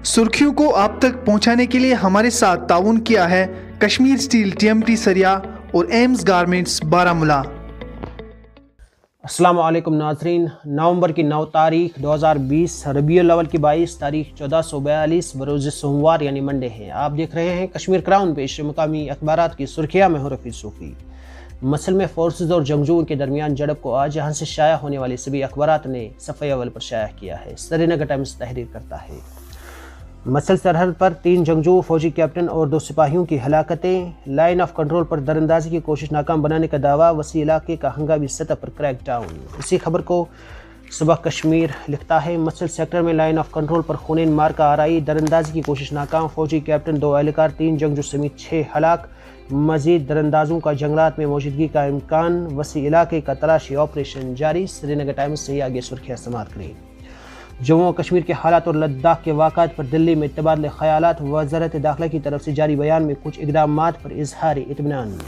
सुर्खियों को आप तक पहुंचाने के लिए हमारे साथ ताउन किया है कश्मीर स्टील TMT सरिया और एम्स गारमेंट्स बारामूला। अस्सलाम वालेकुम नाज़रीन, नवंबर की 9 तारीख 2020 रबीउल अव्वल की 22 तारीख 1442 बरोज़ सोमवार यानी मंडे है। आप देख रहे हैं कश्मीर क्राउन पेश मकामी अखबारात की सुर्खियाँ में हूं रफ़ीक सूफ़ी। मसल में फोर्सेज और जंगजुओं के दरमियान झड़प को आज यहाँ से शाया होने वाले सभी अखबारात ने सफ़े अव्वल पर शाया किया है। श्रीनगर टाइम्स तहरीर करता है, मसल सरहद पर 3 जंगजू फौजी कैप्टन और 2 सिपाहियों की हलाकतें, लाइन ऑफ कंट्रोल पर दरअंदाजी की कोशिश नाकाम बनाने का दावा, वसी इलाके का हंगामी सतह पर क्रैक डाउन। इसी खबर को सुबह कश्मीर लिखता है, मसल सेक्टर में लाइन ऑफ कंट्रोल पर खूनेन मारका आराई, दरअंदाजी की कोशिश नाकाम, फौजी कैप्टन 2 एहलकार 3 जंगजू समेत 6 हलाक, मजीद दरअंदाजों का जंगलात में मौजूदगी का इम्कान, वसी इलाके का तलाशी ऑपरेशन जारी। श्रीनगर टाइम्स से आगे सुर्खियाँ समाप्त करें। जम्मू कश्मीर के हालात और लद्दाख के वाक़ात पर दिल्ली में तबादले ख़यालात, वज़ारत दाखिला की तरफ से जारी बयान में कुछ इक़दामात पर इज़हार इत्मीनान।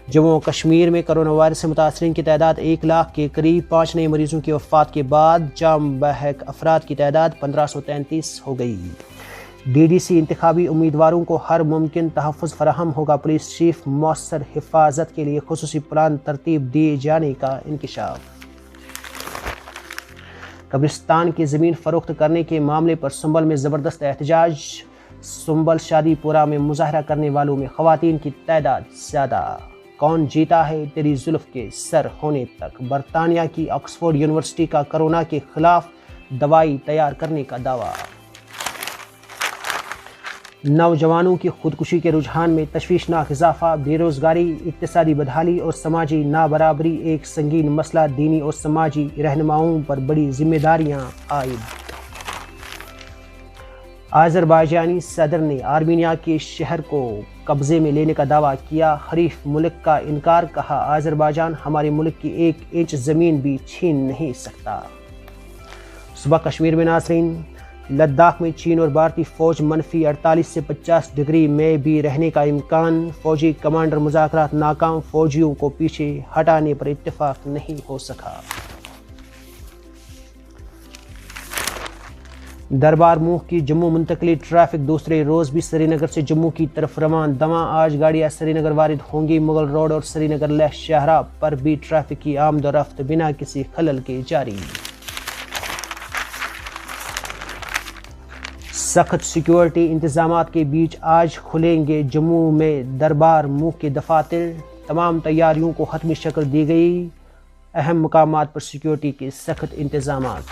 जम्मू कश्मीर में कोरोना वायरस से मुतासरीन की तादाद 1 लाख के करीब, 5 नए मरीजों की वफ़ात के बाद जाम बहक अफराद की तादाद 1533 हो गई। DDC इंतखाबी उम्मीदवारों को हर मुमकिन तहफ़्फ़ुज़ फराहम होगा, पुलिस चीफ मौसर हिफाजत के लिए खुसूसी प्लान तरतीब दिए जाने का इंकशाफ। कब्रिस्तान की ज़मीन फ़रोख्त करने के मामले पर संबल में ज़बरदस्त एहतजाज, संबल शादीपुरा में मुजाहरा करने वालों में ख़वातीन की तादाद ज़्यादा। कौन जीता है तेरी जुल्फ़ के सर होने तक, बरतानिया की ऑक्सफोर्ड यूनिवर्सिटी का कोरोना के ख़िलाफ़ दवाई तैयार करने का दावा। नौजवानों की खुदकुशी के रुझान में तशवीशनाक इजाफा, बेरोज़गारी, इक्तिसादी बदहाली और समाजी नाबराबरी एक संगीन मसला, दीनी और समाजी रहनुमाओं पर बड़ी जिम्मेदारियां आयद। आज़रबाईजानी सदर ने आर्मीनिया के शहर को कब्ज़े में लेने का दावा किया, हरीफ मुल्क का इनकार, कहा आज़रबाईजान हमारे मुल्क की 1 इंच ज़मीन भी छीन नहीं सकता। सुबह कश्मीर में नाज़रीन, लद्दाख में चीन और भारतीय फ़ौज -48 से 50 डिग्री में भी रहने का इम्कान, फ़ौजी कमांडर मुज़ाकरात नाकाम, फ़ौजियों को पीछे हटाने पर इत्तेफाक नहीं हो सका। दरबार मूह की जम्मू मुंतकली ट्रैफिक दूसरे रोज़ भी श्रीनगर से जम्मू की तरफ रवान दवा, आज गाड़ियाँ श्रीनगर वारिद होंगी। मुगल रोड और श्रीनगर लेह शाहरा पर भी ट्रैफिक की आमदोरफ्त बिना किसी खलल के जारी। सख्त सिक्योरिटी इंतजामात के बीच आज खुलेंगे जम्मू में दरबार मूह के दफातर, तमाम तैयारियों को हतमी शक्ल दी गई, अहम मकामात पर सिक्योरिटी के सख्त इंतजामात।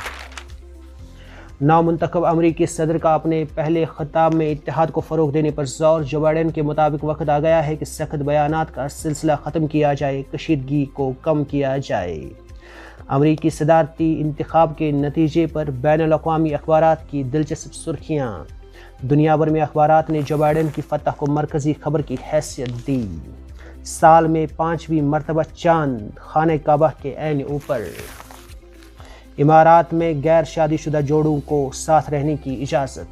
नामुंतखब अमरीकी सदर का अपने पहले खिताब में इत्तेहाद को फ़रोग़ देने पर ज़ोर, जो बाइडेन के मुताबिक वक्त आ गया है कि सख्त बयानात का सिलसिला ख़त्म किया जाए, कशीदगी को कम किया जाए। अमरीकी सदारती इंतखाब के नतीजे पर बैनुल-अक़वामी अखबारात की दिलचस्प सुर्खियाँ, दुनिया भर में अखबारात ने जो बाइडेन की फतह को मरकज़ी खबर की हैसियत दी। साल में 5वीं मरतबा चांद खाने काबा के ऐन ऊपर, इमारात में गैर शादीशुदा जोड़ों को साथ रहने की इजाज़त।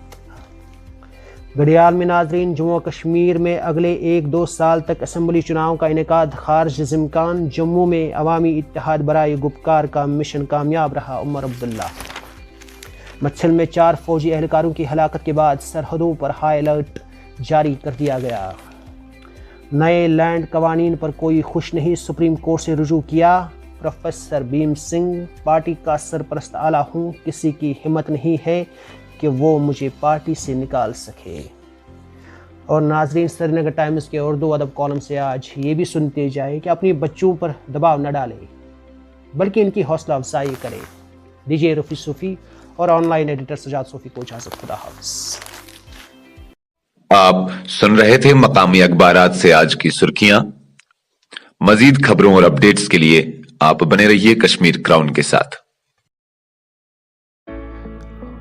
घड़ियाल में नाज़रीन, जम्मू कश्मीर में अगले 1-2 साल तक असम्बली चुनाव का इनेकाद खारिज इम्कान, जम्मू में अवामी इत्तेहाद बराए गुपकार का मिशन कामयाब रहा, उमर अब्दुल्ला। मच्छल में 4 फौजी एहलकारों की हलाकत के बाद सरहदों पर हाई अलर्ट जारी कर दिया गया। नए लैंड कवानीन पर कोई खुश नहीं, सुप्रीम कोर्ट से रुजू किया। प्रोफेसर भीम सिंह, पार्टी का सरपरस्त आला हूँ, किसी की हिम्मत नहीं है कि वो मुझे पार्टी से निकाल सके। और नाजरीन, श्रीनगर टाइम्स के उर्दू अदब कॉलम से आज ये भी सुनते जाए कि अपने बच्चों पर दबाव न डालें, बल्कि इनकी हौसला अफजाई करें। दीजिए रफ़ीक सूफ़ी और ऑनलाइन एडिटर सजाद सूफ़ी को इजाज़त। खुदा हाफ़िज़। आप सुन रहे थे मकामी अखबारात से आज की सुर्खियां। मजीद खबरों और अपडेट्स के लिए आप बने रहिए कश्मीर क्राउन के साथ।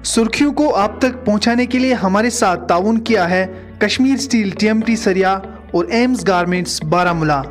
सुर्खियों को आप तक पहुंचाने के लिए हमारे साथ ताउन किया है कश्मीर स्टील TMT सरिया और एम्स गारमेंट्स बारामूला।